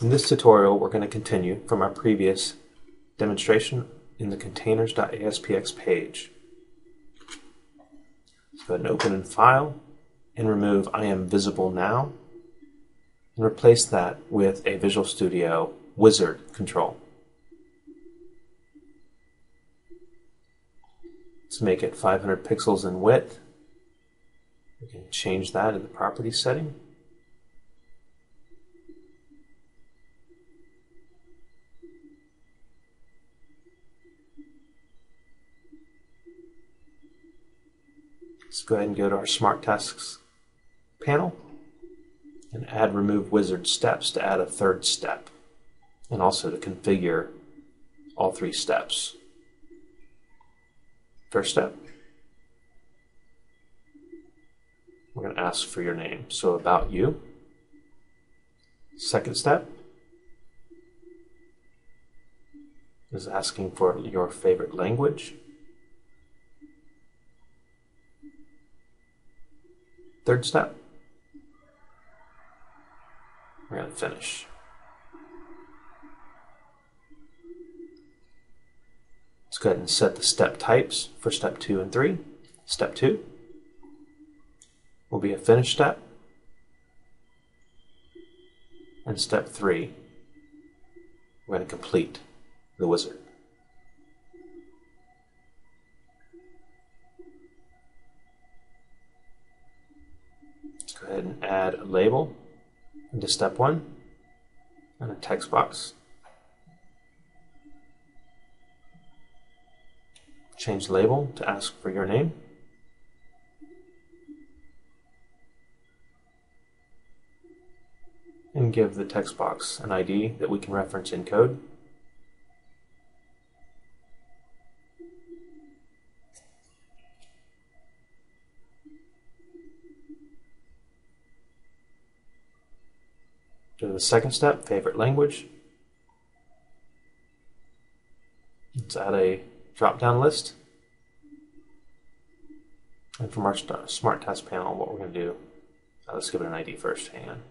In this tutorial, we're going to continue from our previous demonstration in the containers.aspx page. Let's go ahead and open in File and remove I am visible now and replace that with a Visual Studio Wizard control. Let's make it 500 pixels in width. We can change that in the properties setting. Let's go ahead and go to our Smart Tasks panel and add Remove Wizard Steps to add a third step, and also to configure all three steps. First step, we're going to ask for your name, so about you. Second step is asking for your favorite language. Third step, we're going to finish. Let's go ahead and set the step types for step 2 and 3. Step 2 will be a finish step, and step 3, we're going to complete the wizard. Let's go ahead and add a label into step 1 and a text box. Change label to ask for your name. And give the text box an ID that we can reference in code. Do the second step, favorite language. Let's add a drop-down list. And from our Smart Task panel, what we're going to do, let's give it an ID first. Hang on.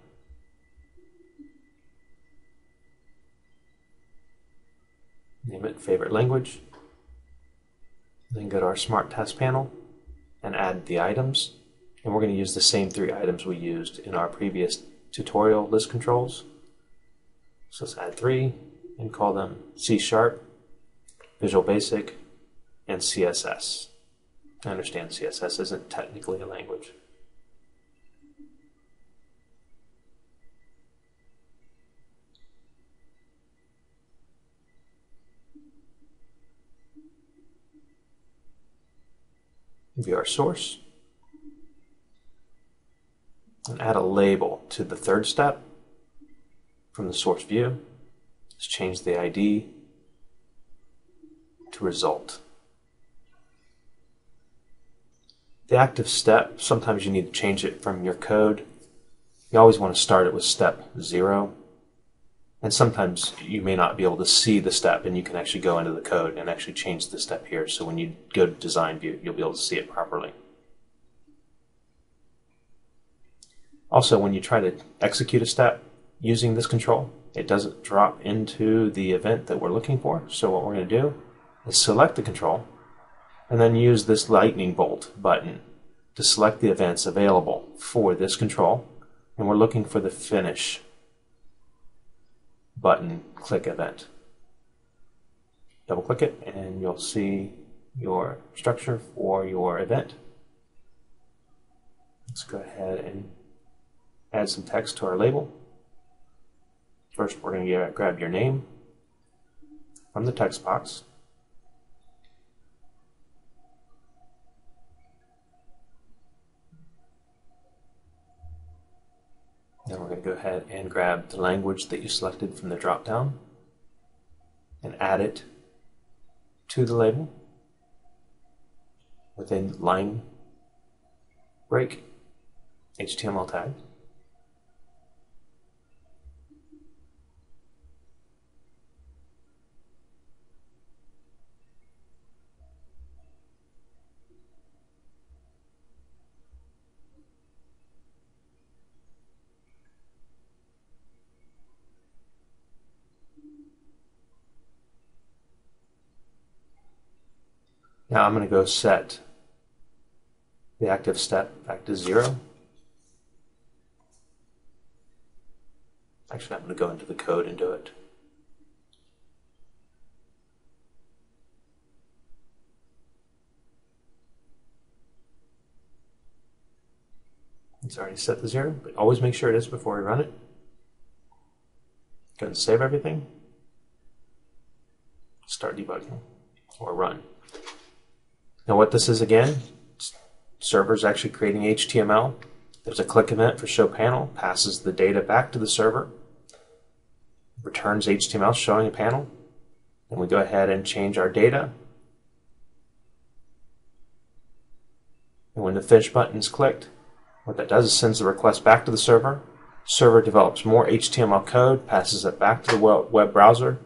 Name it favorite language. Then go to our Smart Task panel and add the items. And we're going to use the same 3 items we used in our previous tutorial list controls. So let's add 3 and call them C#, Visual Basic, and CSS. I understand CSS isn't technically a language. View our source and add a label to the third step from the source view. Let's change the ID to result. The active step, sometimes you need to change it from your code. You always want to start it with step 0. And sometimes you may not be able to see the step, and you can actually go into the code and actually change the step here. So when you go to design view, you'll be able to see it properly. Also, when you try to execute a step using this control, it doesn't drop into the event that we're looking for. So what we're going to do is select the control and then use this lightning bolt button to select the events available for this control. And we're looking for the finish button click event. Double click it and you'll see your structure for your event. Let's go ahead and add some text to our label. First, we're going to grab your name from the text box. Then we're going to go ahead and grab the language that you selected from the drop-down and add it to the label with a line break HTML tag. Now I'm going to go set the active step back to 0. Actually, I'm going to go into the code and do it. It's already set to 0, but always make sure it is before we run it. Go and save everything. Start debugging, or run. Now what this is again, server's actually creating HTML. There's a click event for show panel, passes the data back to the server, returns HTML showing a panel. Then we go ahead and change our data. And when the finish button is clicked, what that does is sends the request back to the server. Server develops more HTML code, passes it back to the web browser,